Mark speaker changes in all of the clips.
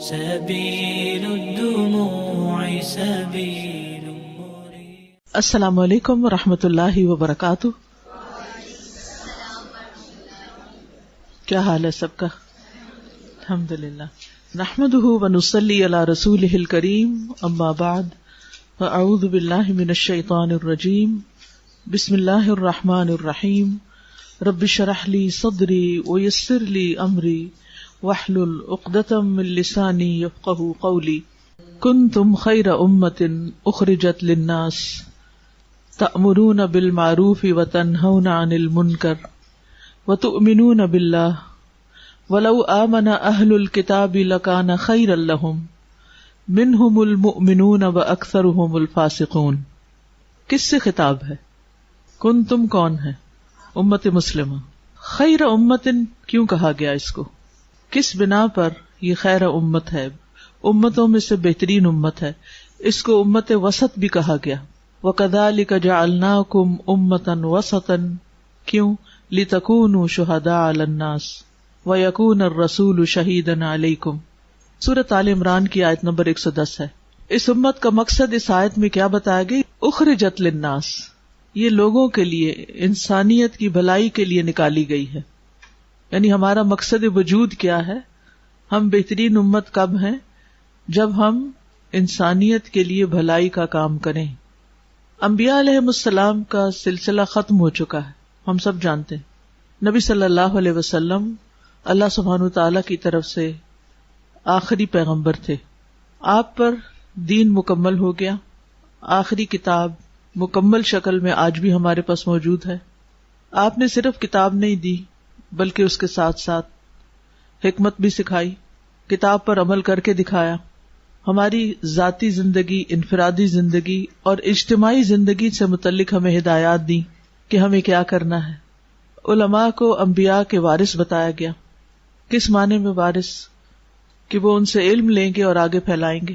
Speaker 1: سبيل الدموع سبيل مريح.
Speaker 2: السلام علیکم ورحمۃ اللہ وبرکاتہ. کیا حال ہے سب کا؟ الحمدللہ. نحمده ونصلی علی رسولہ الکریم. اما بعد فاعوذ باللہ من الشیطان الرجیم. بسم اللہ الرحمن الرحیم. رب اشرح لی صدری ویسر لی امری واحلل عقدۃ من لسانی یفقہوا قولی. کنتم خیر امۃ اخرجت للناس تأمرون بالمعروف وتنہون عن المنکر وتؤمنون باللہ ولو آمن اہل الکتاب لکان خیرا لہم منہم المؤمنون واکثرہم الفاسقون. کس سے خطاب ہے؟ کنتم کون ہے؟ امت مسلمہ. خیر امت کیوں کہا گیا اس کو؟ کس بنا پر یہ خیر امت ہے؟ امتوں میں سے بہترین امت ہے. اس کو امت وسط بھی کہا گیا. وَكَذَلِكَ جَعَلْنَاكُمْ أُمَّةً وَسَطًا کیوں؟ لِتَكُونُوا شُهَدَاءَ عَلَى النَّاسِ وَيَكُونَ الرَّسُولُ شَهِيدًا عَلَيْكُمْ. سورۃ آل عمران کی آیت نمبر 110 ہے. اس امت کا مقصد اس آیت میں کیا بتایا گیا؟ اخرجت للناس، یہ لوگوں کے لیے، انسانیت کی بھلائی کے لیے نکالی گئی ہے. یعنی ہمارا مقصد وجود کیا ہے؟ ہم بہترین امت کب ہیں؟ جب ہم انسانیت کے لیے بھلائی کا کام کریں. انبیاء علیہم السلام کا سلسلہ ختم ہو چکا ہے، ہم سب جانتے ہیں. نبی صلی اللہ علیہ وسلم اللہ سبحانہ تعالیٰ کی طرف سے آخری پیغمبر تھے. آپ پر دین مکمل ہو گیا. آخری کتاب مکمل شکل میں آج بھی ہمارے پاس موجود ہے. آپ نے صرف کتاب نہیں دی بلکہ اس کے ساتھ ساتھ حکمت بھی سکھائی، کتاب پر عمل کر کے دکھایا. ہماری ذاتی زندگی، انفرادی زندگی اور اجتماعی زندگی سے متعلق ہمیں ہدایات دی کہ ہمیں کیا کرنا ہے. علماء کو انبیاء کے وارث بتایا گیا. کس معنی میں وارث؟ کہ وہ ان سے علم لیں گے اور آگے پھیلائیں گے.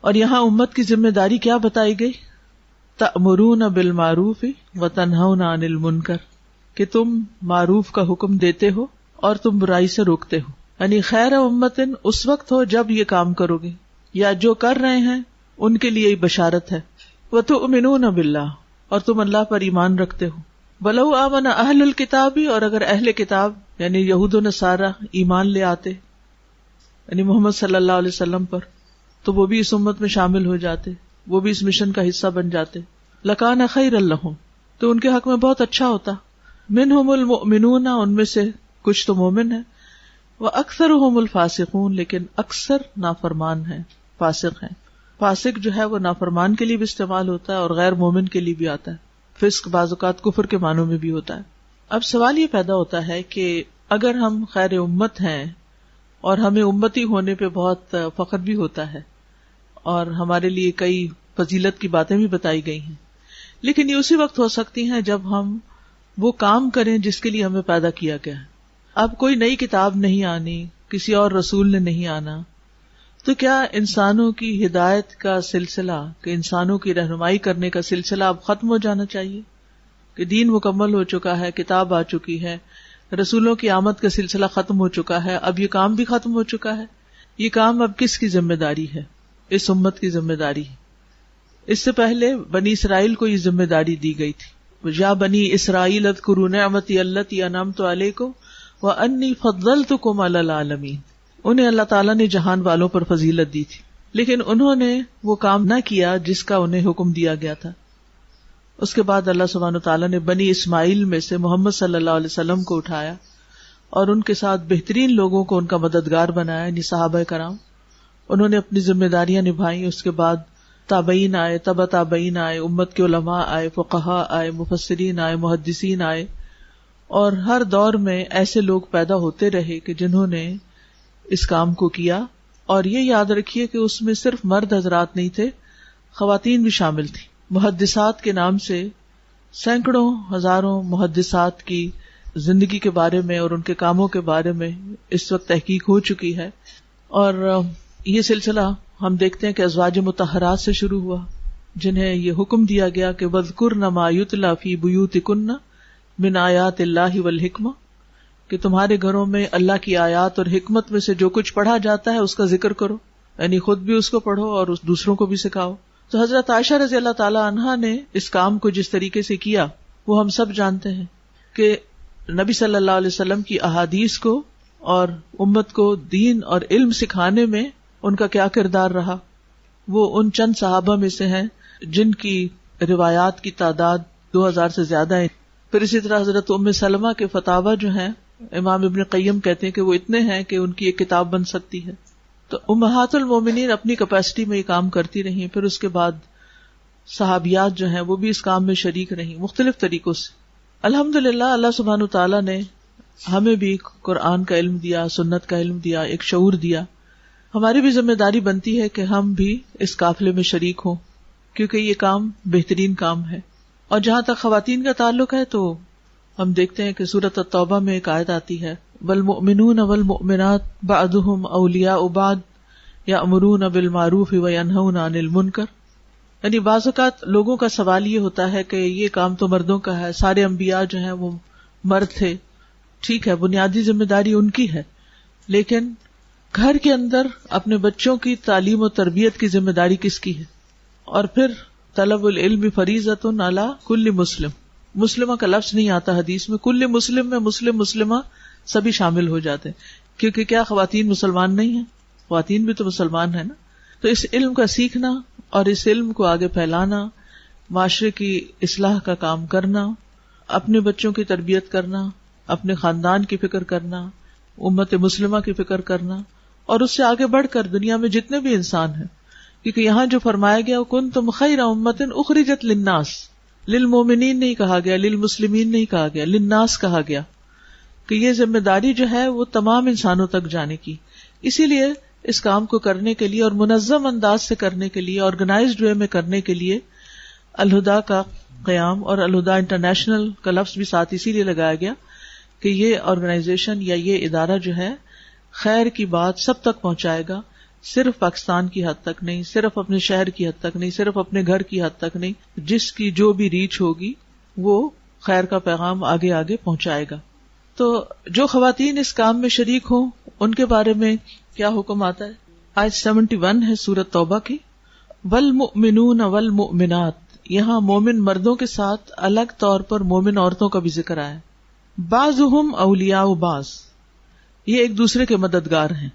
Speaker 2: اور یہاں امت کی ذمہ داری کیا بتائی گئی؟ تأمرون بالمعروف وتنہون عن المنکر، کہ تم معروف کا حکم دیتے ہو اور تم برائی سے روکتے ہو. یعنی خیر امتن اس وقت ہو جب یہ کام کرو گے، یا جو کر رہے ہیں ان کے لیے بشارت ہے. وتؤمنون باللہ، اور تم اللہ پر ایمان رکھتے ہو. ولو آمن اہل الکتاب، اور اگر اہل کتاب یعنی یہود و نصارہ ایمان لے آتے یعنی محمد صلی اللہ علیہ وسلم پر، تو وہ بھی اس امت میں شامل ہو جاتے، وہ بھی اس مشن کا حصہ بن جاتے. لکان خیر لہم، تو ان کے حق میں بہت اچھا ہوتا. منہم المؤمنون، ان میں سے کچھ تو مومن ہیں. واکثرہم الفاسقون، لیکن اکثر نافرمان ہیں، فاسق ہیں. فاسق جو ہے وہ نافرمان کے لیے بھی استعمال ہوتا ہے اور غیر مومن کے لیے بھی آتا ہے. فسق بعض اوقات کفر کے معنوں میں بھی ہوتا ہے. اب سوال یہ پیدا ہوتا ہے کہ اگر ہم خیر امت ہیں اور ہمیں امتی ہونے پہ بہت فخر بھی ہوتا ہے اور ہمارے لیے کئی فضیلت کی باتیں بھی بتائی گئی ہیں، لیکن یہ اسی وقت ہو سکتی ہیں جب ہم وہ کام کریں جس کے لیے ہمیں پیدا کیا گیا ہے. اب کوئی نئی کتاب نہیں آنی، کسی اور رسول نے نہیں آنا، تو کیا انسانوں کی ہدایت کا سلسلہ، کہ انسانوں کی رہنمائی کرنے کا سلسلہ اب ختم ہو جانا چاہیے؟ کہ دین مکمل ہو چکا ہے، کتاب آ چکی ہے، رسولوں کی آمد کا سلسلہ ختم ہو چکا ہے، اب یہ کام بھی ختم ہو چکا ہے. یہ کام اب کس کی ذمہ داری ہے؟ اس امت کی ذمہ داری ہے. اس سے پہلے بنی اسرائیل کو یہ ذمہ داری دی گئی تھی. یا بنی اسرائیل اذکروا نعمتی التی انعمت علیکم وانی فضلتکم علی العالمین. انہیں اللہ تعالیٰ نے جہان والوں پر فضیلت دی تھی، لیکن انہوں نے وہ کام نہ کیا جس کا انہیں حکم دیا گیا تھا. اس کے بعد اللہ سبحانہ تعالیٰ نے بنی اسماعیل میں سے محمد صلی اللہ علیہ وسلم کو اٹھایا اور ان کے ساتھ بہترین لوگوں کو ان کا مددگار بنایا، یعنی صحابہ کرام. انہوں نے اپنی ذمہ داریاں نبھائیں. اس کے بعد تابعین آئے، تبع تابعین آئے، امت کے علماء آئے، فقہاء آئے، مفسرین آئے، محدثین آئے، اور ہر دور میں ایسے لوگ پیدا ہوتے رہے کہ جنہوں نے اس کام کو کیا. اور یہ یاد رکھیے کہ اس میں صرف مرد حضرات نہیں تھے، خواتین بھی شامل تھیں. محدثات کے نام سے سینکڑوں ہزاروں محدثات کی زندگی کے بارے میں اور ان کے کاموں کے بارے میں اس وقت تحقیق ہو چکی ہے. اور یہ سلسلہ ہم دیکھتے ہیں کہ ازواج مطہرات سے شروع ہوا، جنہیں یہ حکم دیا گیا کہ وَاذْكُرْنَ مَا يُتْلَى فِي بُيُوتِكُنَّ مِنْ آیَاتِ اللَّهِ وَالْحِکْمَةِ، کہ تمہارے گھروں میں اللہ کی آیات اور حکمت میں سے جو کچھ پڑھا جاتا ہے اس کا ذکر کرو، یعنی خود بھی اس کو پڑھو اور دوسروں کو بھی سکھاؤ. تو حضرت عائشہ رضی اللہ تعالی عنہا نے اس کام کو جس طریقے سے کیا وہ ہم سب جانتے ہیں کہ نبی صلی اللہ علیہ وسلم کی احادیث کو اور امت کو دین اور علم سکھانے میں ان کا کیا کردار رہا. وہ ان چند صحابہ میں سے ہیں جن کی روایات کی تعداد 2000 سے زیادہ ہے. پھر اسی طرح حضرت ام سلمہ کے فتاوی جو ہیں امام ابن قیم کہتے ہیں کہ وہ اتنے ہیں کہ ان کی ایک کتاب بن سکتی ہے. تو امہات المومنین اپنی کیپیسٹی میں یہ کام کرتی رہی. پھر اس کے بعد صحابیات جو ہیں وہ بھی اس کام میں شریک رہیں مختلف طریقوں سے. الحمدللہ اللہ سبحانہ تعالیٰ نے ہمیں بھی قرآن کا علم دیا، سنت کا علم دیا، ایک شعور دیا. ہماری بھی ذمہ داری بنتی ہے کہ ہم بھی اس قافلے میں شریک ہوں، کیونکہ یہ کام بہترین کام ہے. اور جہاں تک خواتین کا تعلق ہے تو ہم دیکھتے ہیں کہ سورۃ التوبہ میں ایک آیت آتی ہے والمؤمنون والمؤمنات بعضهم اولیاء بعض یأمرون بالمعروف وینہون عن المنکر. یعنی بعض اوقات لوگوں کا سوال یہ ہوتا ہے کہ یہ کام تو مردوں کا ہے، سارے انبیاء جو ہیں وہ مرد تھے. ٹھیک ہے، بنیادی ذمہ داری ان کی ہے، لیکن گھر کے اندر اپنے بچوں کی تعلیم و تربیت کی ذمہ داری کس کی ہے؟ اور پھر طلب العلم فریضۃ علی کل مسلم. مسلمہ کا لفظ نہیں آتا حدیث میں، کل مسلم میں مسلم مسلمہ سبھی شامل ہو جاتے ہیں، کیونکہ کیا خواتین مسلمان نہیں ہیں؟ خواتین بھی تو مسلمان ہیں نا. تو اس علم کا سیکھنا اور اس علم کو آگے پھیلانا، معاشرے کی اصلاح کا کام کرنا، اپنے بچوں کی تربیت کرنا، اپنے خاندان کی فکر کرنا، امت مسلمہ کی فکر کرنا، اور اس سے آگے بڑھ کر دنیا میں جتنے بھی انسان ہیں. کیونکہ یہاں جو فرمایا گیا کنتم خیر امۃ اخرجت للناس، للمومنین نہیں کہا گیا، للمسلمین نہیں کہا گیا، للناس کہا گیا کہ یہ ذمہ داری جو ہے وہ تمام انسانوں تک جانے کی. اسی لیے اس کام کو کرنے کے لیے اور منظم انداز سے کرنے کے لیے، آرگنائزڈ وے میں کرنے کے لیے الہدا کا قیام اور الہدا انٹرنیشنل کا لفظ بھی ساتھ اسی لیے لگایا گیا کہ یہ آرگنائزیشن یا یہ ادارہ جو ہے خیر کی بات سب تک پہنچائے گا، صرف پاکستان کی حد تک نہیں، صرف اپنے شہر کی حد تک نہیں، صرف اپنے گھر کی حد تک نہیں، جس کی جو بھی ریچ ہوگی وہ خیر کا پیغام آگے آگے پہنچائے گا. تو جو خواتین اس کام میں شریک ہوں ان کے بارے میں کیا حکم آتا ہے؟ آیت 71 ہے سورۃ توبہ کی، والمؤمنون والمؤمنات. یہاں مومن مردوں کے ساتھ الگ طور پر مومن عورتوں کا بھی ذکر آیا. بعضهم اولیاء بعض، یہ ایک دوسرے کے مددگار ہیں.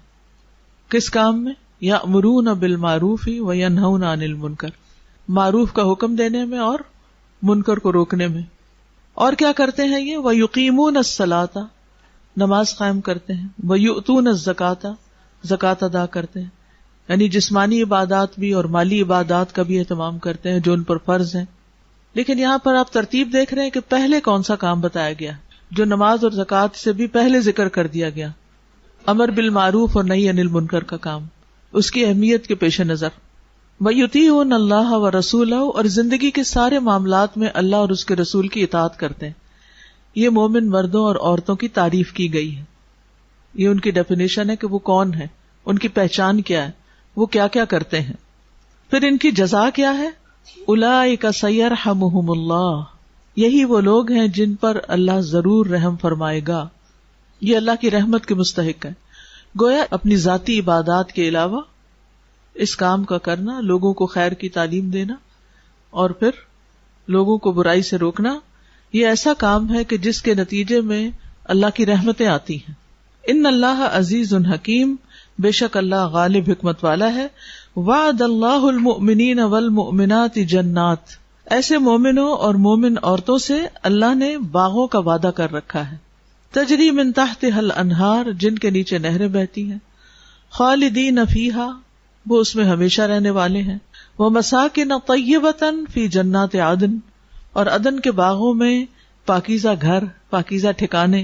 Speaker 2: کس کام میں؟ یأمرون بالمعروف وینہون عن المنکر، معروف کا حکم دینے میں اور منکر کو روکنے میں. اور کیا کرتے ہیں یہ؟ ویقیمون الصلاۃ، نماز قائم کرتے ہیں. ویؤتون الزکاۃ، زکوٰۃ ادا کرتے ہیں، یعنی جسمانی عبادات بھی اور مالی عبادات کا بھی اہتمام کرتے ہیں جو ان پر فرض ہیں. لیکن یہاں پر آپ ترتیب دیکھ رہے ہیں کہ پہلے کون سا کام بتایا گیا جو نماز اور زکوٰۃ سے بھی پہلے ذکر کر دیا گیا؟ امر بالمعروف اور نہی عن المنکر کا کام، اس کی اہمیت کے پیش نظر. وَيُطِيعُونَ اللَّهَ وَرَسُولَهُ، اور زندگی کے سارے معاملات میں اللہ اور اس کے رسول کی اطاعت کرتے ہیں. یہ مومن مردوں اور عورتوں کی تعریف کی گئی ہے. یہ ان کی ڈیفینیشن ہے کہ وہ کون ہے، ان کی پہچان کیا ہے، وہ کیا کیا کرتے ہیں. پھر ان کی جزا کیا ہے؟ اولئک سیرحمہم اللہ، یہی وہ لوگ ہیں جن پر اللہ ضرور رحم فرمائے گا. یہ اللہ کی رحمت کے مستحق ہے. گویا اپنی ذاتی عبادات کے علاوہ اس کام کا کرنا، لوگوں کو خیر کی تعلیم دینا اور پھر لوگوں کو برائی سے روکنا، یہ ایسا کام ہے کہ جس کے نتیجے میں اللہ کی رحمتیں آتی ہیں. ان اللہ عزیز حکیم، بے شک اللہ غالب حکمت والا ہے. وعد اللہ المؤمنین والمؤمنات جنات، ایسے مومنوں اور مومن عورتوں سے اللہ نے باغوں کا وعدہ کر رکھا ہے. تجری من تحتها الانہار، جن کے نیچے نہریں بہتی ہیں. خالدین فیہا، وہ اس میں ہمیشہ رہنے والے ہیں. ومساکن طیبۃ فی جنات عدن، اور عدن کے باغوں میں پاکیزہ گھر، پاکیزہ ٹھکانے.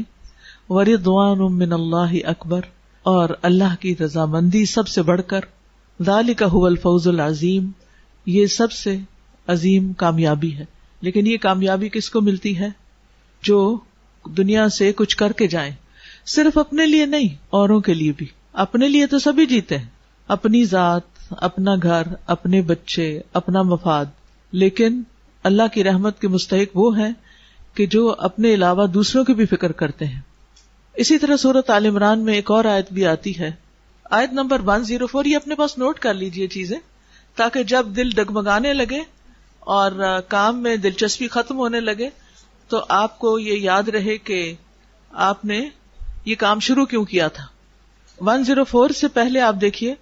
Speaker 2: ورضوان من اللہ اکبر، اور اللہ کی رضامندی سب سے بڑھ کر. ذالک هو الفوز العظیم، یہ سب سے عظیم کامیابی ہے. لیکن یہ کامیابی کس کو ملتی ہے؟ جو دنیا سے کچھ کر کے جائیں، صرف اپنے لیے نہیں، اوروں کے لیے بھی. اپنے لیے تو سبھی جیتے ہیں، اپنی ذات، اپنا گھر، اپنے بچے، اپنا مفاد. لیکن اللہ کی رحمت کے مستحق وہ ہیں کہ جو اپنے علاوہ دوسروں کی بھی فکر کرتے ہیں. اسی طرح سورۃ آل عمران میں ایک اور آیت بھی آتی ہے، آیت نمبر 104. یہ اپنے پاس نوٹ کر لیجئے چیزیں، تاکہ جب دل ڈگمگانے لگے اور کام میں دلچسپی ختم ہونے لگے تو آپ کو یہ یاد رہے کہ آپ نے یہ کام شروع کیوں کیا تھا. 104 سے پہلے آپ دیکھیے،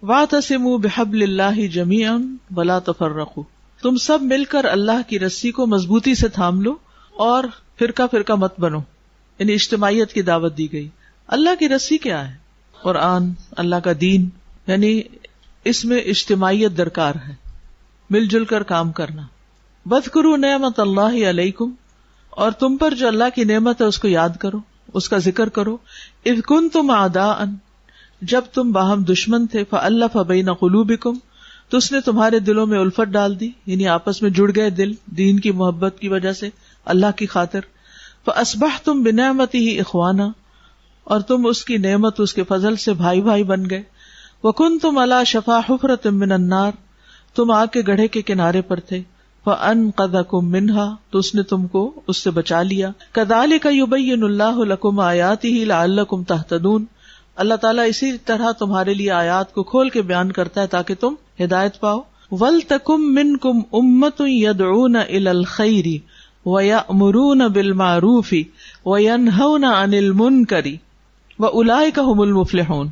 Speaker 2: وَاعْتَصِمُوا بِحَبْلِ اللَّهِ جَمِيعًا وَلَا تَفَرَّقُوا، تم سب مل کر اللہ کی رسی کو مضبوطی سے تھام لو اور فرقہ فرقہ مت بنو. یعنی اجتماعیت کی دعوت دی گئی. اللہ کی رسی کیا ہے؟ قرآن، اللہ کا دین، یعنی اس میں اجتماعیت درکار ہے، مل جل کر کام کرنا. وَاذْكُرُوا نِعْمَتَ اللَّهِ عَلَيْكُمْ، اور تم پر جو اللہ کی نعمت ہے اس کو یاد کرو، اس کا ذکر کرو. اذ کنتم اعداء، جب تم باہم دشمن تھے. فألف بین قلوبکم، تو اس نے تمہارے دلوں میں الفت ڈال دی، یعنی آپس میں جڑ گئے دل دین کی محبت کی وجہ سے، اللہ کی خاطر. فاصبحتم بنعمتہ اخوانا، اور تم اس کی نعمت، اس کے فضل سے بھائی بھائی بن گئے. وکنتم علی شفا حفرۃ من النار، تم آگ کے گڑھے کے کنارے پر تھے. فانقذکم منہا، تو اس نے تم کو اس سے بچا لیا. کذالک یبین اللہ لکم آیاتہ لعلکم تہتدون، اللہ تعالیٰ اسی طرح تمہارے لیے آیات کو کھول کے بیان کرتا ہے تاکہ تم ہدایت پاؤ. وَلْتَكُمْ مِنْكُمْ أُمَّةٌ يَدْعُونَ إِلَى الْخَيْرِ وَيَأْمُرُونَ بِالْمَعْرُوفِ وَيَنْهَوْنَ عَنِ الْمُنْكَرِ وَأُولَئِكَ هُمُ الْمُفْلِحُونَ.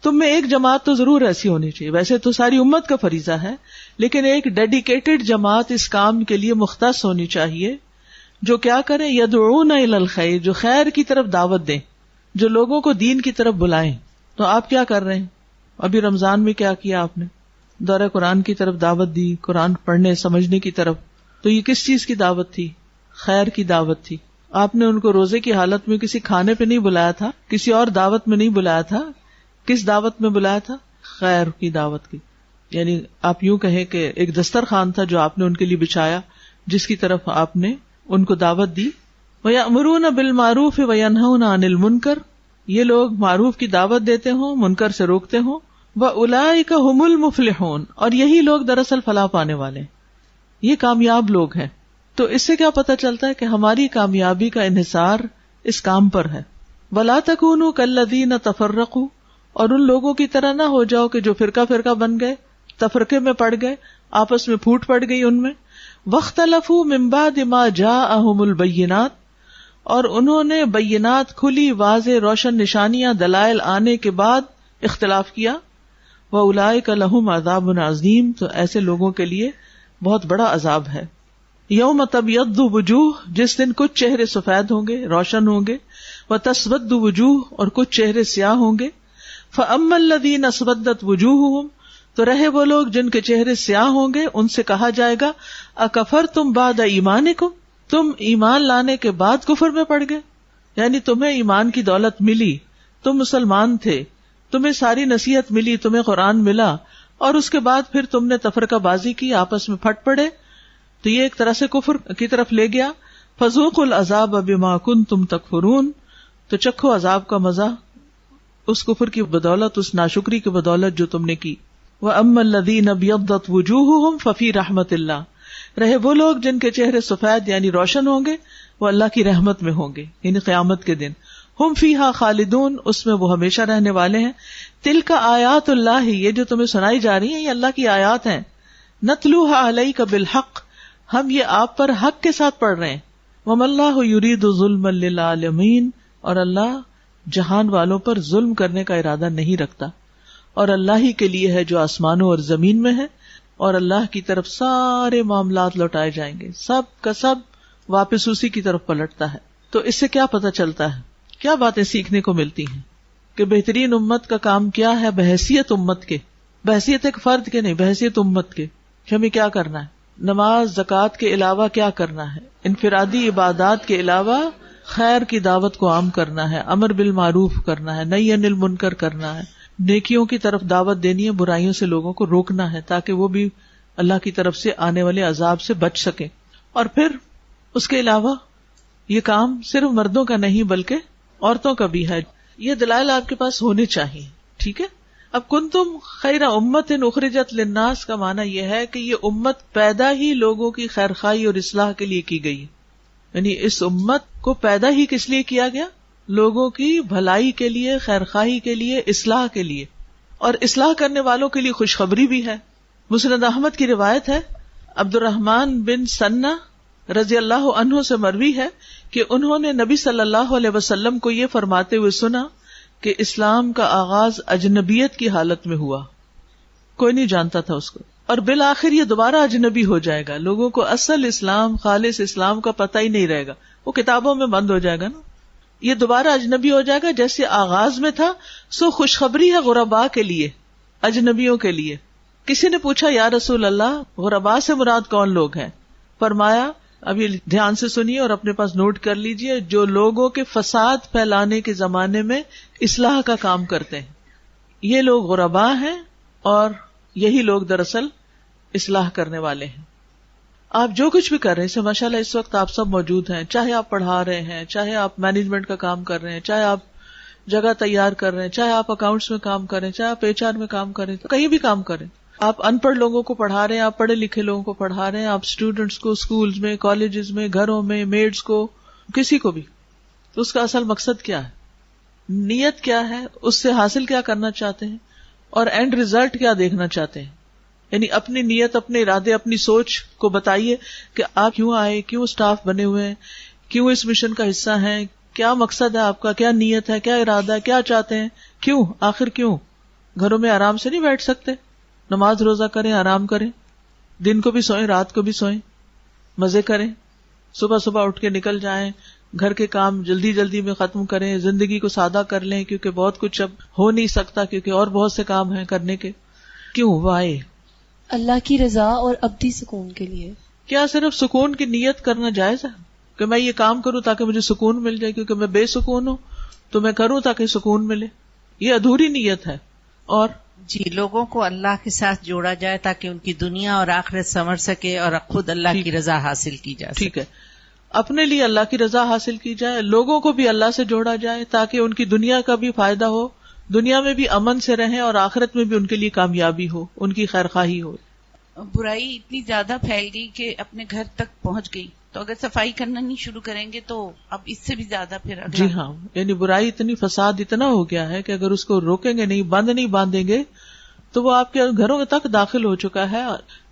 Speaker 2: تم میں ایک جماعت تو ضرور ایسی ہونی چاہیے، ویسے تو ساری امت کا فریضہ ہے، لیکن ایک ڈیڈیکیٹڈ جماعت اس کام کے لیے مختص ہونی چاہیے جو کیا کریں، یدعون الی الخیر، جو خیر کی طرف دعوت دیں، جو لوگوں کو دین کی طرف بلائیں. تو آپ کیا کر رہے ہیں؟ ابھی رمضان میں کیا کیا آپ نے؟ دورہ قرآن کی طرف دعوت دی، قرآن پڑھنے سمجھنے کی طرف. تو یہ کس چیز کی دعوت تھی؟ خیر کی دعوت تھی. آپ نے ان کو روزے کی حالت میں کسی کھانے پہ نہیں بلایا تھا، کسی اور دعوت میں نہیں بلایا تھا. کس دعوت میں بلایا تھا؟ خیر کی دعوت کی. یعنی آپ یوں کہیں کہ ایک دسترخوان تھا جو آپ نے ان کے لیے بچھایا، جس کی طرف آپ نے ان کو دعوت دی. وَيَأْمُرُونَ بِالْمَعْرُوفِ وَيَنْهَوْنَ عَنِ الْمُنْكَرِ، یہ لوگ معروف کی دعوت دیتے ہوں، منکر سے روکتے ہوں. وَأُولَئِكَ هُمُ الْمُفْلِحُونَ، اور یہی لوگ دراصل فلاح پانے والے ہیں، یہ کامیاب لوگ ہیں. تو اس سے کیا پتہ چلتا ہے کہ ہماری کامیابی کا انحصار اس کام پر ہے. وَلَا تَكُونُوا كَالَّذِينَ تَفَرَّقُوا، اور ان لوگوں کی طرح نہ ہو جاؤ کہ جو فرقہ فرقہ بن گئے، تفرقے میں پڑ گئے، آپس میں پھوٹ پڑ گئی ان میں. وَاخْتَلَفُوا مِن بَعْدِ مَا جَاءَهُمُ الْبَيِّنَاتُ، اور انہوں نے بینات، کھلی واضح روشن نشانیاں، دلائل آنے کے بعد اختلاف کیا. وَأُولَئِكَ لَهُمْ عَذَابٌ عَظِيمٌ، تو ایسے لوگوں کے لیے بہت بڑا عذاب ہے. یوم تبیض وجوہ، جس دن کچھ چہرے سفید ہوں گے، روشن ہوں گے. وتسود وجوہ، اور کچھ چہرے سیاہ ہوں گے. فَأَمَّا الَّذِينَ اسْوَدَّتْ وُجُوهُهُمْ، تو رہے وہ لوگ جن کے چہرے سیاہ ہوں گے، ان سے کہا جائے گا اکفرتم بعد ایمانکم، تم ایمان لانے کے بعد کفر میں پڑ گئے. یعنی تمہیں ایمان کی دولت ملی، تم مسلمان تھے، تمہیں ساری نصیحت ملی، تمہیں قرآن ملا، اور اس کے بعد پھر تم نے تفرقہ بازی کی، آپس میں پھٹ پڑے. تو یہ ایک طرح سے کفر کی طرف لے گیا. فذوقوا العذاب بما کنتم تکفرون، تو چکھو عذاب کا مزہ اس کفر کی بدولت، اس ناشکری کی بدولت جو تم نے کی. وَأَمَّا الَّذِينَ ابْيَضَّتْ وُجُوهُهُمْ فَفِي رَحْمَةِ اللَّهِ، رہے وہ لوگ جن کے چہرے سفید یعنی روشن ہوں گے، وہ اللہ کی رحمت میں ہوں گے، یعنی قیامت کے دن. ہم فیہا خالدون، اس میں وہ ہمیشہ رہنے والے ہیں. تلک آیات اللہ، یہ جو تمہیں سنائی جا رہی ہیں یہ اللہ کی آیات ہیں. نتلوہا علیک بالحق، ہم یہ آپ پر حق کے ساتھ پڑھ رہے ہیں. وما اللہ یرید ظلما للعالمین، اور اللہ جہان والوں پر ظلم کرنے کا ارادہ نہیں رکھتا، اور اللہ ہی کے لیے ہے جو آسمانوں اور زمین میں ہے، اور اللہ کی طرف سارے معاملات لوٹائے جائیں گے، سب کا سب واپس اسی کی طرف پلٹتا ہے. تو اس سے کیا پتہ چلتا ہے، کیا باتیں سیکھنے کو ملتی ہیں کہ بہترین امت کا کام کیا ہے بحیثیت امت کے، بحیثیت ایک فرد کے نہیں، بحیثیت امت کے، کہ ہمیں کیا کرنا ہے. نماز، زکوٰۃ کے علاوہ کیا کرنا ہے، انفرادی عبادات کے علاوہ خیر کی دعوت کو عام کرنا ہے، امر بالمعروف کرنا ہے، نہی عن المنکر کرنا ہے، نیکیوں کی طرف دعوت دینی ہے، برائیوں سے لوگوں کو روکنا ہے تاکہ وہ بھی اللہ کی طرف سے آنے والے عذاب سے بچ سکیں. اور پھر اس کے علاوہ یہ کام صرف مردوں کا نہیں بلکہ عورتوں کا بھی ہے. یہ دلائل آپ کے پاس ہونے چاہیے، ٹھیک ہے. اب کنتم خیر امت اخرجت للناس کا معنی یہ ہے کہ یہ امت پیدا ہی لوگوں کی خیرخواہی اور اصلاح کے لیے کی گئی، یعنی اس امت کو پیدا ہی کس لیے کیا گیا؟ لوگوں کی بھلائی کے لیے، خیرخواہی کے لیے، اصلاح کے لیے، اور اصلاح کرنے والوں کے لیے خوشخبری بھی ہے. مسند احمد کی روایت ہے، عبد الرحمن بن سنہ رضی اللہ عنہ سے مروی ہے کہ انہوں نے نبی صلی اللہ علیہ وسلم کو یہ فرماتے ہوئے سنا کہ اسلام کا آغاز اجنبیت کی حالت میں ہوا، کوئی نہیں جانتا تھا اس کو، اور بالآخر یہ دوبارہ اجنبی ہو جائے گا. لوگوں کو اصل اسلام، خالص اسلام کا پتہ ہی نہیں رہے گا، وہ کتابوں میں بند ہو جائے گا نا. یہ دوبارہ اجنبی ہو جائے گا جیسے آغاز میں تھا. سو خوشخبری ہے غرباء کے لیے، اجنبیوں کے لیے. کسی نے پوچھا یا رسول اللہ غرباء سے مراد کون لوگ ہیں؟ فرمایا، اب یہ دھیان سے سنیے اور اپنے پاس نوٹ کر لیجئے، جو لوگوں کے فساد پھیلانے کے زمانے میں اصلاح کا کام کرتے ہیں، یہ لوگ غرباء ہیں، اور یہی لوگ دراصل اصلاح کرنے والے ہیں. آپ جو کچھ بھی کر رہے ہیں، ماشاءاللہ اس وقت آپ سب موجود ہیں، چاہے آپ پڑھا رہے ہیں، چاہے آپ مینجمنٹ کا کام کر رہے ہیں، چاہے آپ جگہ تیار کر رہے ہیں، چاہے آپ اکاؤنٹس میں کام کر رہے ہیں، چاہے آپ HR میں کام کر رہے ہیں، تو کہیں بھی کام کریں. آپ ان پڑھ لوگوں کو پڑھا رہے ہیں، آپ پڑھے لکھے لوگوں کو پڑھا رہے ہیں، آپ اسٹوڈینٹس کو اسکولز میں، کالجز میں، گھروں میں، میڈس کو، کسی کو بھی، تو اس کا اصل مقصد کیا ہے، نیت کیا ہے، اس سے حاصل کیا کرنا چاہتے ہیں، اور اینڈ ریزلٹ کیا دیکھنا چاہتے ہیں. یعنی اپنی نیت، اپنے ارادے، اپنی سوچ کو بتائیے کہ آپ کیوں آئے، کیوں سٹاف بنے ہوئے ہیں، کیوں اس مشن کا حصہ ہیں، کیا مقصد ہے آپ کا، کیا نیت ہے، کیا ارادہ ہے، کیا چاہتے ہیں، کیوں، آخر کیوں. گھروں میں آرام سے نہیں بیٹھ سکتے، نماز روزہ کریں، آرام کریں، دن کو بھی سوئیں، رات کو بھی سوئیں، مزے کریں، صبح صبح اٹھ کے نکل جائیں، گھر کے کام جلدی جلدی میں ختم کریں، زندگی کو سادہ کر لیں، کیونکہ بہت کچھ اب ہو نہیں سکتا، کیونکہ اور بہت سے کام ہیں کرنے کے. کیوں وائے؟
Speaker 3: اللہ کی رضا اور ابدی سکون کے لیے.
Speaker 2: کیا صرف سکون کی نیت کرنا جائز ہے کہ میں یہ کام کروں تاکہ مجھے سکون مل جائے، کیونکہ میں بے سکون ہوں تو میں کروں تاکہ سکون ملے؟ یہ ادھوری نیت ہے. اور
Speaker 4: جی، لوگوں کو اللہ کے ساتھ جوڑا جائے تاکہ ان کی دنیا اور آخرت سنور سکے اور خود اللہ کی رضا حاصل کی جائے.
Speaker 2: ٹھیک ہے، اپنے لیے اللہ کی رضا حاصل کی جائے، لوگوں کو بھی اللہ سے جوڑا جائے تاکہ ان کی دنیا کا بھی فائدہ ہو، دنیا میں بھی امن سے رہیں، اور آخرت میں بھی ان کے لیے کامیابی ہو، ان کی خیرخواہی ہو.
Speaker 4: برائی اتنی زیادہ پھیل گئی کہ اپنے گھر تک پہنچ گئی، تو اگر صفائی کرنا نہیں شروع کریں گے تو اب اس سے بھی زیادہ پھر اگلا.
Speaker 2: جی ہاں، یعنی برائی اتنی، فساد اتنا ہو گیا ہے کہ اگر اس کو روکیں گے نہیں، بند نہیں باندھیں گے تو وہ آپ کے گھروں تک داخل ہو چکا ہے.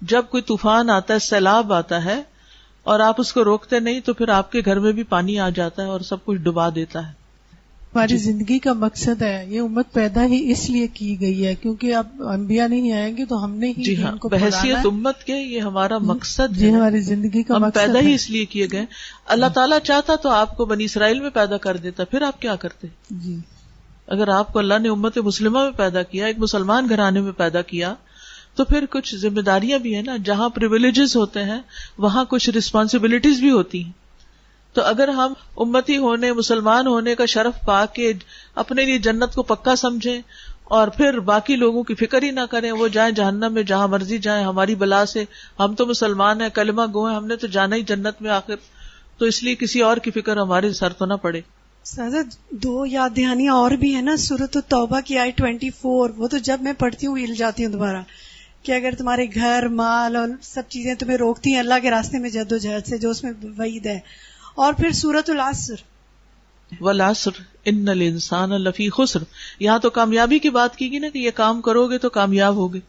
Speaker 2: جب کوئی طوفان آتا ہے، سیلاب آتا ہے، اور آپ اس کو روکتے نہیں تو پھر آپ کے گھر میں بھی پانی آ جاتا ہے اور سب کچھ ڈبا دیتا ہے.
Speaker 5: ہماری زندگی کا مقصد ہے، یہ امت پیدا ہی اس لیے کی گئی ہے کیونکہ اب انبیاء نہیں آئیں گے تو ہم نے ہی ان کو
Speaker 2: بحیثیت امت کے یہ ہمارا مقصد
Speaker 5: ہے. ہماری زندگی کا مقصد
Speaker 2: پیدا ہی اس لیے کیے گئے. اللہ تعالیٰ چاہتا تو آپ کو بنی اسرائیل میں پیدا کر دیتا، پھر آپ کیا کرتے؟
Speaker 5: جی،
Speaker 2: اگر آپ کو اللہ نے امت مسلمہ میں پیدا کیا، ایک مسلمان گھرانے میں پیدا کیا، تو پھر کچھ ذمہ داریاں بھی ہیں نا. جہاں پریویلیجز ہوتے ہیں وہاں کچھ ریسپانسبلٹیز بھی ہوتی ہیں. تو اگر ہم امتی ہونے، مسلمان ہونے کا شرف پا کے اپنے لیے جنت کو پکا سمجھیں اور پھر باقی لوگوں کی فکر ہی نہ کریں، وہ جائیں جہنم میں جہاں مرضی جائیں ہماری بلا سے، ہم تو مسلمان ہیں، کلمہ گو ہیں، ہم نے تو جانا ہی جنت میں آخر، تو اس لیے کسی اور کی فکر ہمارے سر تو نہ پڑے.
Speaker 6: سادہ دو یاد دہانیاں اور بھی ہیں نا، سورۃ التوبہ کی آیت 24، وہ تو جب میں پڑھتی ہوں ہل جاتی ہوں دوبارہ، کہ اگر تمہارے گھر، مال اور سب چیزیں تمہیں روکتی ہیں اللہ کے راستے میں جدوجہد سے، جو اس میں وعید ہے. اور پھر سورۃ العصر،
Speaker 2: والعصر ان الانسان لفی خسر، یہاں تو کامیابی کی بات کی گئی نا کہ یہ کام کرو گے تو کامیاب ہوگے،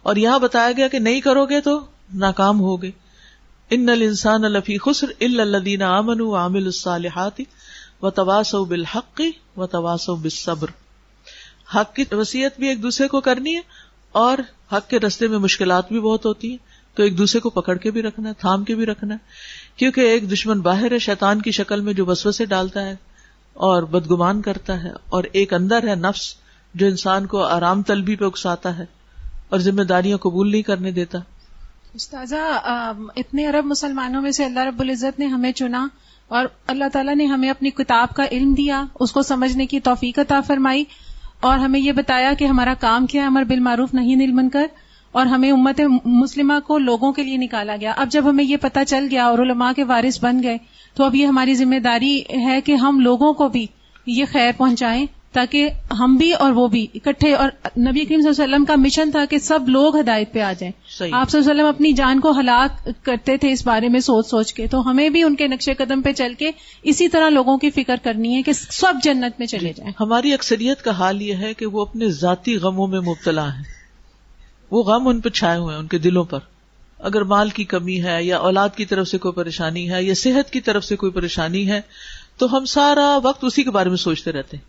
Speaker 2: اور یہاں بتایا گیا کہ نہیں کرو گے تو ناکام ہوگے. ان الانسان لفی خسر الا الذین آمنوا وعملوا الصالحات وتواصوا بالحق وتواصوا بالصبر. حق کی وصیت بھی ایک دوسرے کو کرنی ہے، اور حق کے راستے میں مشکلات بھی بہت ہوتی ہیں، تو ایک دوسرے کو پکڑ کے بھی رکھنا ہے، تھام کے بھی رکھنا ہے، کیونکہ ایک دشمن باہر ہے شیطان کی شکل میں جو وسوسے ڈالتا ہے اور بدگمان کرتا ہے، اور ایک اندر ہے نفس جو انسان کو آرام طلبی پہ اکساتا ہے اور ذمہ داریاں قبول نہیں کرنے دیتا.
Speaker 7: استاذہ، اتنے عرب مسلمانوں میں سے اللہ رب العزت نے ہمیں چنا، اور اللہ تعالیٰ نے ہمیں اپنی کتاب کا علم دیا، اس کو سمجھنے کی توفیق عطا فرمائی، اور ہمیں یہ بتایا کہ ہمارا کام کیا ہے، امر بالمعروف نہی عن المنکر، اور ہمیں امت مسلمہ کو لوگوں کے لیے نکالا گیا. اب جب ہمیں یہ پتہ چل گیا اور علماء کے وارث بن گئے، تو اب یہ ہماری ذمہ داری ہے کہ ہم لوگوں کو بھی یہ خیر پہنچائیں تاکہ ہم بھی اور وہ بھی اکٹھے. اور نبی کریم صلی اللہ علیہ وسلم کا مشن تھا کہ سب لوگ ہدایت پہ آ جائیں. آپ صلی اللہ علیہ وسلم اپنی جان کو ہلاک کرتے تھے اس بارے میں سوچ سوچ کے. تو ہمیں بھی ان کے نقش قدم پہ چل کے اسی طرح لوگوں کی فکر کرنی ہے کہ سب جنت میں چلے جائیں.
Speaker 2: ہماری اکثریت کا حال یہ ہے کہ وہ اپنے ذاتی غموں میں مبتلا ہیں. وہ غم ان پہ چھائے ہوئے ہیں ان کے دلوں پر. اگر مال کی کمی ہے یا اولاد کی طرف سے کوئی پریشانی ہے یا صحت کی طرف سے کوئی پریشانی ہے تو ہم سارا وقت اسی کے بارے میں سوچتے رہتے ہیں.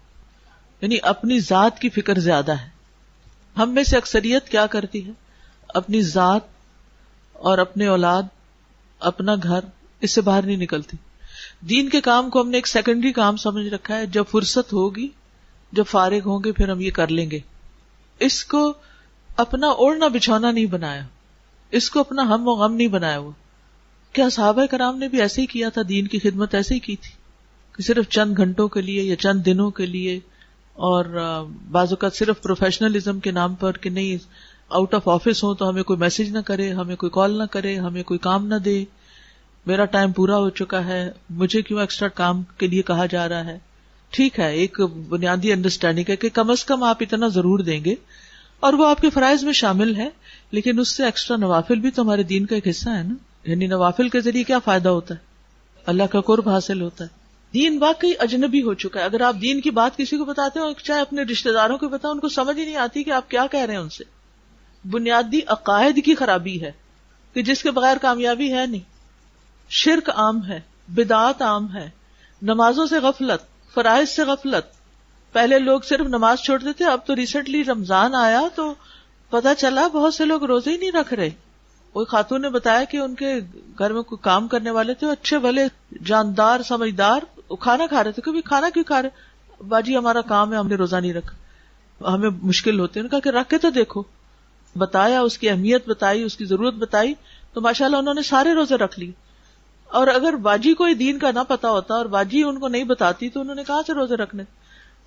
Speaker 2: یعنی اپنی ذات کی فکر زیادہ ہے. ہم میں سے اکثریت کیا کرتی ہے؟ اپنی ذات اور اپنے اولاد، اپنا گھر، اس سے باہر نہیں نکلتی. دین کے کام کو ہم نے ایک سیکنڈری کام سمجھ رکھا ہے. جب فرصت ہوگی، جب فارغ ہوں گے پھر ہم یہ کر لیں گے. اس کو اپنا اوڑھنا بچھونا نہیں بنایا، اس کو اپنا ہم و غم نہیں بنایا ہوا. کیا صحابہ کرام نے بھی ایسے ہی کیا تھا؟ دین کی خدمت ایسے ہی کی تھی کہ صرف چند گھنٹوں کے لیے یا چند دنوں کے لیے، اور بعض اوقات صرف پروفیشنلزم کے نام پر کہ نہیں آؤٹ آف آفس ہوں تو ہمیں کوئی میسج نہ کرے، ہمیں کوئی کال نہ کرے، ہمیں کوئی کام نہ دے، میرا ٹائم پورا ہو چکا ہے، مجھے کیوں ایکسٹرا کام کے لیے کہا جا رہا ہے. ٹھیک ہے، ایک بنیادی انڈرسٹینڈنگ ہے کہ کم از کم آپ اتنا ضرور دیں گے اور وہ آپ کے فرائض میں شامل ہے، لیکن اس سے ایکسٹرا نوافل بھی تو ہمارے دین کا ایک حصہ ہے نا. یعنی نوافل کے ذریعے کیا فائدہ ہوتا ہے؟ اللہ کا قرب حاصل ہوتا ہے. دین واقعی اجنبی ہو چکا ہے. اگر آپ دین کی بات کسی کو بتاتے ہو، چاہے اپنے رشتہ داروں کو بتاؤ، ان کو سمجھ ہی نہیں آتی کہ آپ کیا کہہ رہے ہیں. ان سے بنیادی عقائد کی خرابی ہے کہ جس کے بغیر کامیابی ہے نہیں. شرک عام ہے، بدعات عام ہے، نمازوں سے غفلت، فرائض سے غفلت. پہلے لوگ صرف نماز چھوڑتے تھے، اب تو ریسنٹلی رمضان آیا تو پتا چلا بہت سے لوگ روزے ہی نہیں رکھ رہے. کوئی خاتون نے بتایا کہ ان کے گھر میں کوئی کام کرنے والے تھے، اچھے بھلے جاندار سمجھدار، کھانا کھا رہے تھے. کبھی کھانا کیوں کھا رہے؟ باجی ہمارا کام ہے، ہم نے روزہ نہیں رکھا، ہمیں مشکل ہوتی ہے. انہوں نے کہا کہ رکھ کے تو دیکھو. بتایا، اس کی اہمیت بتائی، اس کی ضرورت بتائی، تو ماشاءاللہ انہوں نے سارے روزے رکھ لیے. اور اگر باجی کوئی دین کا نہ پتا ہوتا اور باجی ان کو نہیں بتاتی تو انہوں نے کہاں سے روزے رکھنے.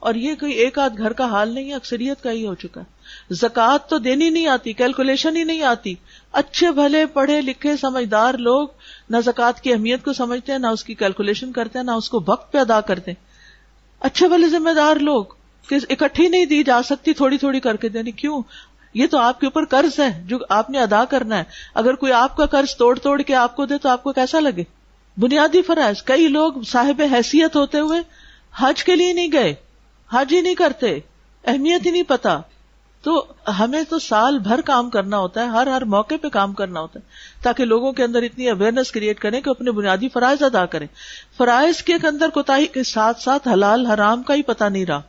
Speaker 2: اور یہ کوئی ایک آدھ گھر کا حال نہیں ہے، اکثریت کا ہی ہو چکا ہے. زکوٰۃ تو دینی نہیں آتی، کیلکولیشن ہی نہیں آتی. اچھے بھلے پڑھے لکھے سمجھدار لوگ نہ زکوٰۃ کی اہمیت کو سمجھتے ہیں، نہ اس کی کیلکولیشن کرتے ہیں، نہ اس کو وقت پہ ادا کرتے ہیں. اچھے بھلے ذمہ دار لوگ کہ اکٹھی نہیں دی جا سکتی، تھوڑی تھوڑی کر کے دینی. کیوں؟ یہ تو آپ کے اوپر قرض ہے جو آپ نے ادا کرنا ہے. اگر کوئی آپ کا قرض توڑ توڑ کے آپ کو دے تو آپ کو کیسا لگے؟ بنیادی فرائض. کئی لوگ صاحب حیثیت ہوتے ہوئے حج کے لیے نہیں گئے، حج ہی نہیں کرتے، اہمیت ہی نہیں پتا. تو ہمیں تو سال بھر کام کرنا ہوتا ہے، ہر موقع پہ کام کرنا ہوتا ہے تاکہ لوگوں کے اندر اتنی اویئرنیس کریٹ کریں کہ اپنے بنیادی فرائض ادا کریں. فرائض کے اندر کوتاہی کے ساتھ ساتھ حلال حرام کا ہی پتہ نہیں رہا.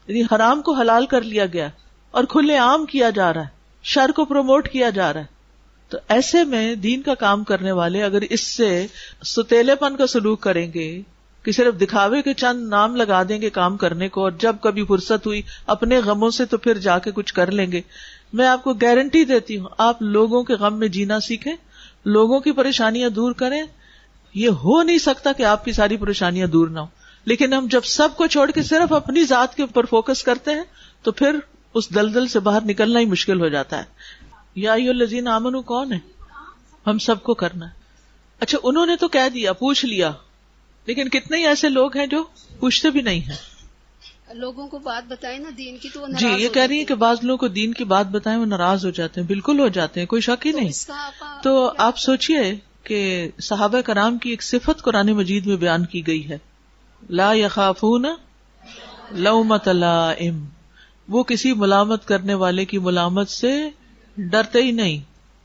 Speaker 2: یعنی حرام کو حلال کر لیا گیا اور کھلے عام کیا جا رہا ہے، شر کو پروموٹ کیا جا رہا ہے. تو ایسے میں دین کا کام کرنے والے اگر اس سے ستیلے پن کا سلوک کریں گے کہ صرف دکھاوے کے چند نام لگا دیں گے کام کرنے کو، اور جب کبھی فرصت ہوئی اپنے غموں سے تو پھر جا کے کچھ کر لیں گے. میں آپ کو گارنٹی دیتی ہوں، آپ لوگوں کے غم میں جینا سیکھیں، لوگوں کی پریشانیاں دور کریں. یہ ہو نہیں سکتا کہ آپ کی ساری پریشانیاں دور نہ ہوں، لیکن ہم جب سب کو چھوڑ کے صرف اپنی ذات کے اوپر فوکس کرتے ہیں تو پھر اس دلدل سے باہر نکلنا ہی مشکل ہو جاتا ہے. یا ایھا الذین آمنوا کون ہے؟ ہم سب کو کرنا ہے. اچھا انہوں نے تو کہہ دیا، پوچھ لیا، لیکن کتنے ہی ایسے لوگ ہیں جو پوچھتے بھی نہیں ہیں.
Speaker 8: لوگوں کو بات بتائیں نا دین کی تو وہ
Speaker 2: جی یہ کہہ رہی ہیں کہ بعض لوگوں کو دین کی بات بتائیں وہ ناراض ہو جاتے ہیں. بالکل ہو جاتے ہیں، کوئی شک ہی نہیں. تو آپ سوچئے کہ صحابہ کرام کی ایک صفت قرآن مجید میں بیان کی گئی ہے، لا یخافون لومۃ لائم. وہ کسی ملامت کرنے والے کی ملامت سے ڈرتے ہی نہیں.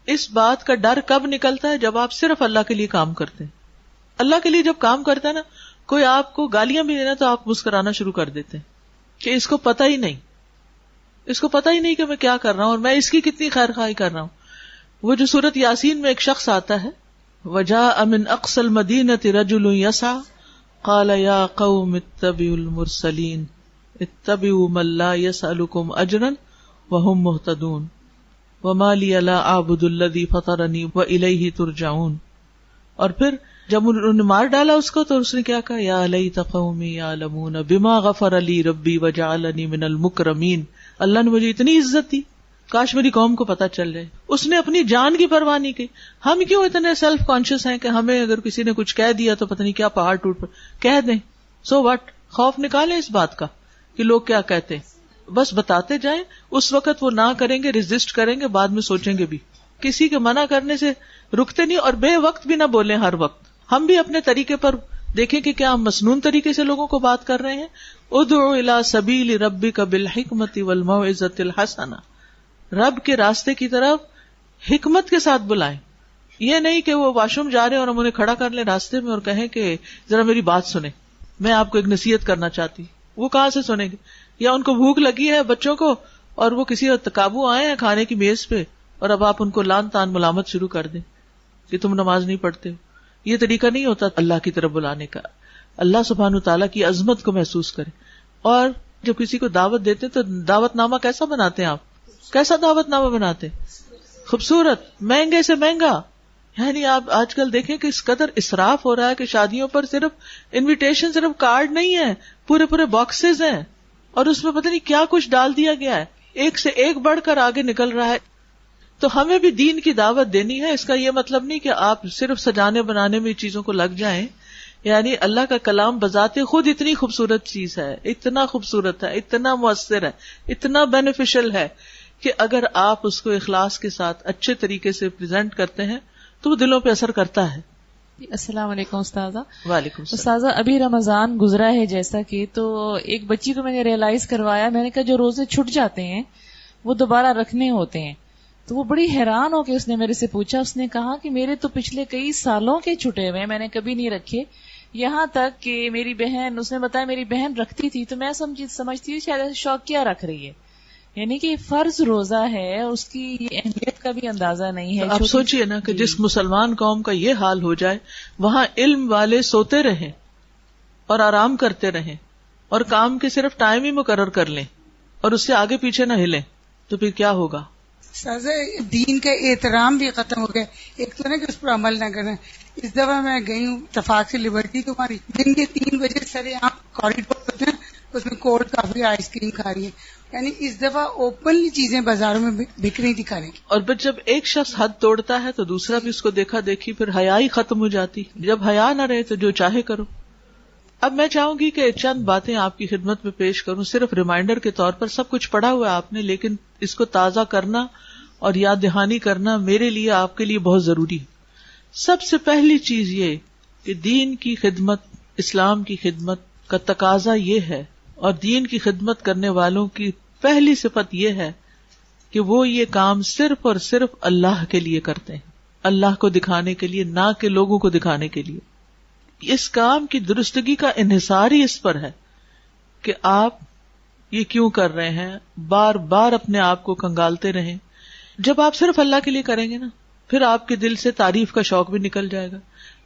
Speaker 2: اس بات کا ڈر کب نکلتا ہے؟ جب آپ صرف اللہ کے لیے کام کرتے ہیں. اللہ کے لیے جب کام کرتا ہے نا، کوئی آپ کو گالیاں بھی دینا تو آپ مسکرانا شروع کر دیتے ہیں کہ اس کو پتہ ہی نہیں، اس کو پتہ ہی نہیں کہ میں کیا کر رہا ہوں اور میں اس کی کتنی خیر خواہی کر رہا ہوں. وہ جو سورۃ یاسین میں ایک شخص آتا ہے، وجاء من اقصى المدینة رجل یسعى قال یا قوم اتبعوا المرسلین اتبعوا من لا يسألكم اجرا وهم مهتدون وما لي لا اعبد الذي فطرني واليه ترجعون. اور پھر جب انہوں نے مار ڈالا اس کو تو اس نے کیا کہا، یا لیت قومی یعلمون بما غفر لی ربی وجعلنی من المکرمین. اللہ نے مجھے اتنی عزت دی، کاش میری قوم کو پتہ چل جائے. اس نے اپنی جان کی پرواہ نہیں کی. ہم کیوں اتنے سیلف کانشیس ہیں کہ ہمیں اگر کسی نے کچھ کہہ دیا تو پتہ نہیں کیا پہاڑ ٹوٹ پڑے، کہہ دیں، سو واٹ، خوف نکالیں اس بات کا کہ لوگ کیا کہتے ہیں. بس بتاتے جائیں, اس وقت وہ نہ کریں گے, ریزسٹ کریں گے, بعد میں سوچیں گے بھی. کسی کے منع کرنے سے رکتے نہیں, اور بے وقت بھی نہ بولیں ہر وقت. ہم بھی اپنے طریقے پر دیکھیں کہ کیا ہم مسنون طریقے سے لوگوں کو بات کر رہے ہیں. ادعو الی سبیل ربک بالحکمت والموعظۃ الحسنہ, رب کے راستے کی طرف حکمت کے ساتھ بلائیں. یہ نہیں کہ وہ واش روم جا رہے ہیں اور ہم انہیں کھڑا کر لیں راستے میں اور کہیں کہ ذرا میری بات سنیں, میں آپ کو ایک نصیحت کرنا چاہتی ہوں. وہ کہاں سے سنیں گے؟ یا ان کو بھوک لگی ہے بچوں کو, اور وہ کسی قابو آئے ہیں کھانے کی میز پہ, اور اب آپ ان کو لان تان ملامت شروع کر دیں کہ تم نماز نہیں پڑھتے. یہ طریقہ نہیں ہوتا اللہ کی طرف بلانے کا. اللہ سبحانہ تعالیٰ کی عظمت کو محسوس کریں. اور جب کسی کو دعوت دیتے تو دعوت نامہ کیسا بناتے ہیں آپ؟ کیسا دعوت نامہ بناتے ہیں؟ خوبصورت, مہنگے سے مہنگا. یعنی آپ آج کل دیکھیں کہ اس قدر اسراف ہو رہا ہے کہ شادیوں پر صرف انویٹیشن, صرف کارڈ نہیں ہے, پورے پورے باکسز ہیں, اور اس میں پتہ نہیں کیا کچھ ڈال دیا گیا ہے, ایک سے ایک بڑھ کر آگے نکل رہا ہے. تو ہمیں بھی دین کی دعوت دینی ہے. اس کا یہ مطلب نہیں کہ آپ صرف سجانے بنانے میں چیزوں کو لگ جائیں. یعنی اللہ کا کلام بذات خود اتنی خوبصورت چیز ہے, اتنا خوبصورت ہے, اتنا مؤثر ہے, اتنا بینیفیشل ہے کہ اگر آپ اس کو اخلاص کے ساتھ اچھے طریقے سے پریزنٹ کرتے ہیں تو وہ دلوں پہ اثر کرتا ہے.
Speaker 9: السلام علیکم استاذہ.
Speaker 2: وعلیکم السلام.
Speaker 9: استاذہ, ابھی رمضان گزرا ہے جیسا کہ, تو ایک بچی کو میں نے ریئلائز کروایا, میں نے کہا جو روزے چھٹ جاتے ہیں وہ دوبارہ رکھنے ہوتے ہیں. تو وہ بڑی حیران ہو کے اس نے میرے سے پوچھا, اس نے کہا کہ میرے تو پچھلے کئی سالوں کے چھٹے ہوئے, میں نے کبھی نہیں رکھے. یہاں تک کہ میری بہن, اس نے بتایا میری بہن رکھتی تھی تو میں سمجھتی ہوں شاید شوق کیا رکھ رہی ہے. یعنی کہ فرض روزہ ہے, اس کی اہمیت کا بھی اندازہ نہیں ہے.
Speaker 2: آپ سوچئے نا کہ جس مسلمان قوم کا یہ حال ہو جائے, وہاں علم والے سوتے رہیں اور آرام کرتے رہیں اور کام کے صرف ٹائم ہی مقرر کر لیں اور اس سے آگے پیچھے نہ ہلیں, تو پھر کیا ہوگا؟
Speaker 10: سازا دین کا احترام بھی ختم ہو گیا. ایک تو نا کہ اس پر عمل نہ کرنا. اس دفعہ میں گئی ہوں اتفاق سے لبرٹی, تو ہماری دن کے 3 بجے سر یہاں کوریڈور ہوتے ہیں, اس میں کولڈ کافی آئس کریم کھا رہی ہے. یعنی اس دفعہ اوپنلی چیزیں بازاروں میں بک رہی تھی کھانے کی.
Speaker 2: اور پھر جب ایک شخص حد توڑتا ہے تو دوسرا بھی اس کو دیکھا دیکھی, پھر حیا ہی ختم ہو جاتی. جب حیا نہ رہے تو جو چاہے کرو. اب میں چاہوں گی کہ چند باتیں آپ کی خدمت میں پیش کروں, صرف ریمائنڈر کے طور پر. سب کچھ پڑھا ہوا ہے آپ نے, لیکن اس کو تازہ کرنا اور یاد دہانی کرنا میرے لیے آپ کے لیے بہت ضروری ہے. سب سے پہلی چیز یہ کہ دین کی خدمت, اسلام کی خدمت کا تقاضا یہ ہے, اور دین کی خدمت کرنے والوں کی پہلی صفت یہ ہے کہ وہ یہ کام صرف اور صرف اللہ کے لیے کرتے ہیں, اللہ کو دکھانے کے لیے, نہ کہ لوگوں کو دکھانے کے لیے. اس کام کی درستگی کا انحصار ہی اس پر ہے کہ آپ یہ کیوں کر رہے ہیں. بار بار اپنے آپ کو کنگالتے رہیں. جب آپ صرف اللہ کے لیے کریں گے نا, پھر آپ کے دل سے تعریف کا شوق بھی نکل جائے گا,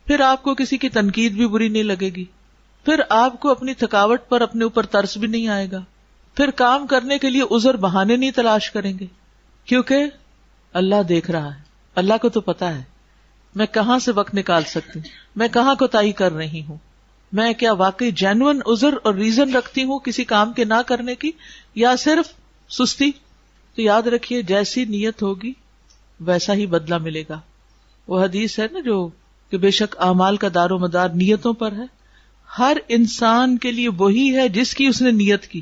Speaker 2: پھر آپ کو کسی کی تنقید بھی بری نہیں لگے گی, پھر آپ کو اپنی تھکاوٹ پر اپنے اوپر ترس بھی نہیں آئے گا, پھر کام کرنے کے لیے عذر بہانے نہیں تلاش کریں گے, کیونکہ اللہ دیکھ رہا ہے. اللہ کو تو پتا ہے میں کہاں سے وقت نکال سکتی ہوں, میں کہاں کوتاہی کر رہی ہوں, میں کیا واقعی جینوئن عذر اور ریزن رکھتی ہوں کسی کام کے نہ کرنے کی, یا صرف سستی. تو یاد رکھیے, جیسی نیت ہوگی ویسا ہی بدلہ ملے گا. وہ حدیث ہے نا جو کہ بے شک اعمال کا دار و مدار نیتوں پر ہے. ہر انسان کے لیے وہی ہے جس کی اس نے نیت کی.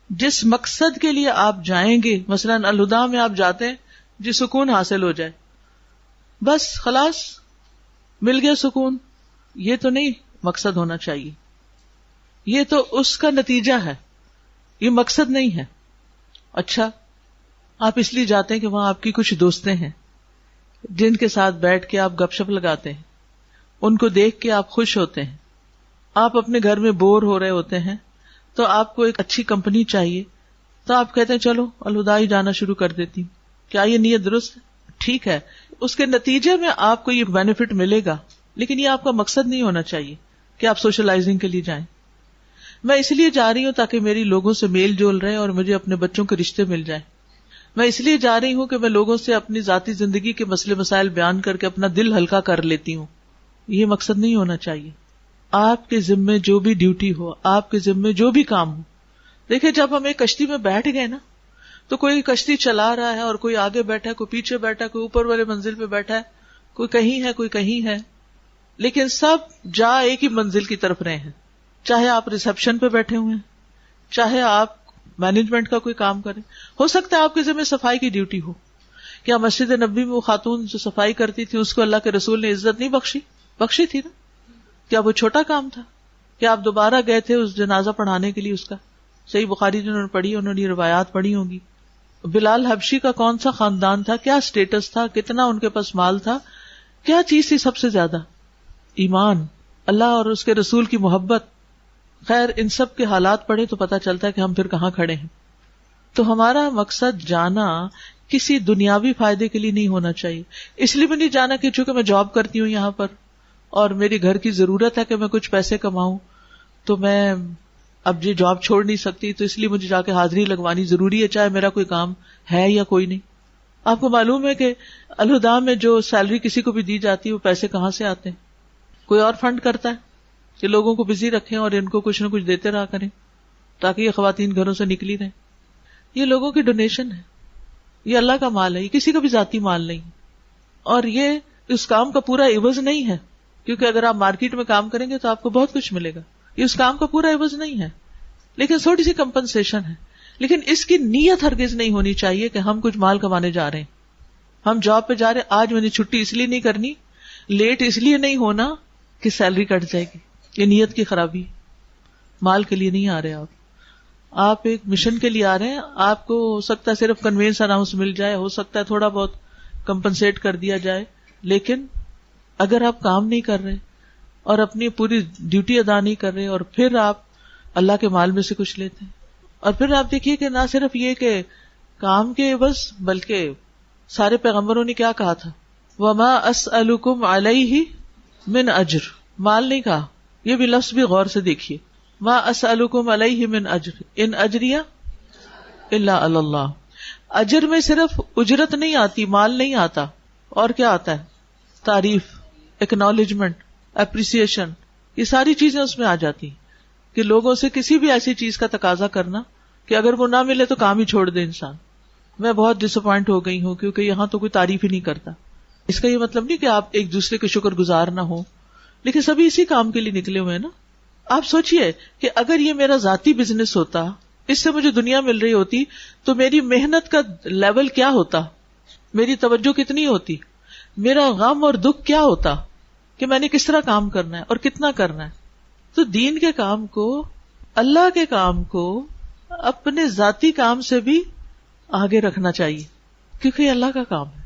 Speaker 2: جس مقصد کے لیے آپ جائیں گے, مثلاً الہدا میں آپ جاتے ہیں جی سکون حاصل ہو جائے, بس خلاص مل گیا سکون, یہ تو نہیں مقصد ہونا چاہیے. یہ تو اس کا نتیجہ ہے, یہ مقصد نہیں ہے. اچھا, آپ اس لیے جاتے ہیں کہ وہاں آپ کی کچھ دوستیں ہیں جن کے ساتھ بیٹھ کے آپ گپ شپ لگاتے ہیں, ان کو دیکھ کے آپ خوش ہوتے ہیں. آپ اپنے گھر میں بور ہو رہے ہوتے ہیں تو آپ کو ایک اچھی کمپنی چاہیے, تو آپ کہتے ہیں چلو الہدا ہی جانا شروع کر دیتی ہوں. کیا یہ نیت درست ہے؟ ٹھیک ہے, اس کے نتیجے میں آپ کو یہ بینیفٹ ملے گا, لیکن یہ آپ کا مقصد نہیں ہونا چاہیے کہ آپ سوشلائزنگ کے لیے جائیں. میں اس لیے جا رہی ہوں تاکہ میری لوگوں سے میل جول رہے اور مجھے اپنے بچوں کے رشتے مل جائیں. میں اس لیے جا رہی ہوں کہ میں لوگوں سے اپنی ذاتی زندگی کے مسئلے مسائل بیان کر کے اپنا دل ہلکا کر لیتی ہوں. یہ مقصد نہیں ہونا چاہیے. آپ کے ذمے جو بھی ڈیوٹی ہو, آپ کے ذمے جو بھی کام ہو. دیکھیں, جب ہم ایک کشتی میں بیٹھ گئے نا, تو کوئی کشتی چلا رہا ہے اور کوئی آگے بیٹھا ہے, کوئی پیچھے بیٹھا ہے, کوئی اوپر والے منزل پہ بیٹھا ہے, کوئی کہیں ہے کوئی کہیں ہے, لیکن سب جا ایک ہی منزل کی طرف رہے ہیں. چاہے آپ ریسپشن پہ بیٹھے ہوئے ہیں, چاہے آپ مینجمنٹ کا کوئی کام کریں. ہو سکتا ہے آپ کے ذمہ صفائی کی ڈیوٹی ہو. کیا مسجد نبوی میں وہ خاتون جو صفائی کرتی تھی اس کو اللہ کے رسول نے عزت نہیں بخشی تھی نا؟ کیا وہ چھوٹا کام تھا؟ کیا آپ دوبارہ گئے تھے اس جنازہ پڑھانے کے لیے اس کا؟ صحیح بخاری جنہوں نے پڑھی انہوں نے یہ روایات پڑھی ہوں گی. بلال حبشی کا کون سا خاندان تھا، کیا سٹیٹس تھا، کتنا ان کے پاس مال تھا، کیا چیز تھی سب سے زیادہ؟ ایمان، اللہ اور اس کے رسول کی محبت. خیر ان سب کے حالات پڑھے تو پتہ چلتا ہے کہ ہم پھر کہاں کھڑے ہیں. تو ہمارا مقصد جانا کسی دنیاوی فائدے کے لیے نہیں ہونا چاہیے. اس لیے بھی نہیں جانا کہ چونکہ میں جاب کرتی ہوں یہاں پر اور میری گھر کی ضرورت ہے کہ میں کچھ پیسے کماؤں تو میں اب یہ جاب چھوڑ نہیں سکتی، تو اس لیے مجھے جا کے حاضری لگوانی ضروری ہے چاہے میرا کوئی کام ہے یا کوئی نہیں. آپ کو معلوم ہے کہ الہدا میں جو سیلری کسی کو بھی دی جاتی ہے وہ پیسے کہاں سے آتے ہیں؟ کوئی اور فنڈ کرتا ہے کہ لوگوں کو بزی رکھیں اور ان کو کچھ نہ کچھ دیتے رہا کریں تاکہ یہ خواتین گھروں سے نکلی رہیں. یہ لوگوں کی ڈونیشن ہے، یہ اللہ کا مال ہے، یہ کسی کا بھی ذاتی مال نہیں. اور یہ اس کام کا پورا عوض نہیں ہے، کیونکہ اگر آپ مارکیٹ میں کام کریں گے تو آپ کو بہت کچھ ملے گا. یہ اس کام کا پورا عوض نہیں ہے، لیکن تھوڑی سی کمپنسیشن ہے. لیکن اس کی نیت ہرگز نہیں ہونی چاہیے کہ ہم کچھ مال کمانے جا رہے ہیں. ہم جاب پہ جا رہے ہیں، آج میں نے چھٹی اس لیے نہیں کرنی، لیٹ اس لیے نہیں ہونا کہ سیلری کٹ جائے گی. یہ نیت کی خرابی. مال کے لیے نہیں آ رہے آپ ایک مشن کے لیے آ رہے ہیں. آپ کو ہو سکتا ہے صرف کنوینس الاؤنس مل جائے، ہو سکتا ہے تھوڑا بہت کمپنسیٹ کر دیا جائے، لیکن اگر آپ کام نہیں کر رہے اور اپنی پوری ڈیوٹی ادا نہیں کر رہے اور پھر آپ اللہ کے مال میں سے کچھ لیتے ہیں، اور پھر آپ دیکھیے کہ نہ صرف یہ کہ کام کے عوض بلکہ سارے پیغمبروں نے کیا کہا تھا، وما اسألکم علیہ من اجر. مال نہیں کہا، یہ بھی لفظ بھی غور سے دیکھیے. ما اسألکم علیہ من اجر ان اجریہ الا علی اللہ. اجر میں صرف اجرت نہیں آتی، مال نہیں آتا، اور کیا آتا ہے؟ تعریف، ایکنالجمنٹ، اپریسیشن. یہ ساری چیزیں اس میں آ جاتی کہ لوگوں سے کسی بھی ایسی چیز کا تقاضا کرنا کہ اگر وہ نہ ملے تو کام ہی چھوڑ دے انسان. میں بہت ڈس اپوائنٹ ہو گئی ہوں کیونکہ یہاں تو کوئی تعریف ہی نہیں کرتا. اس کا یہ مطلب نہیں کہ آپ ایک دوسرے کے شکر گزار نہ ہو، لیکن سبھی اسی کام کے لیے نکلے ہوئے ہیں نا. آپ سوچئے کہ اگر یہ میرا ذاتی بزنس ہوتا، اس سے مجھے دنیا مل رہی ہوتی، تو میری محنت کا لیول کیا ہوتا، میری توجہ کتنی ہوتی، میرا غم اور دکھ کیا ہوتا کہ میں نے کس طرح کام کرنا ہے اور کتنا کرنا ہے. تو دین کے کام کو، اللہ کے کام کو اپنے ذاتی کام سے بھی آگے رکھنا چاہیے، کیونکہ یہ اللہ کا کام ہے.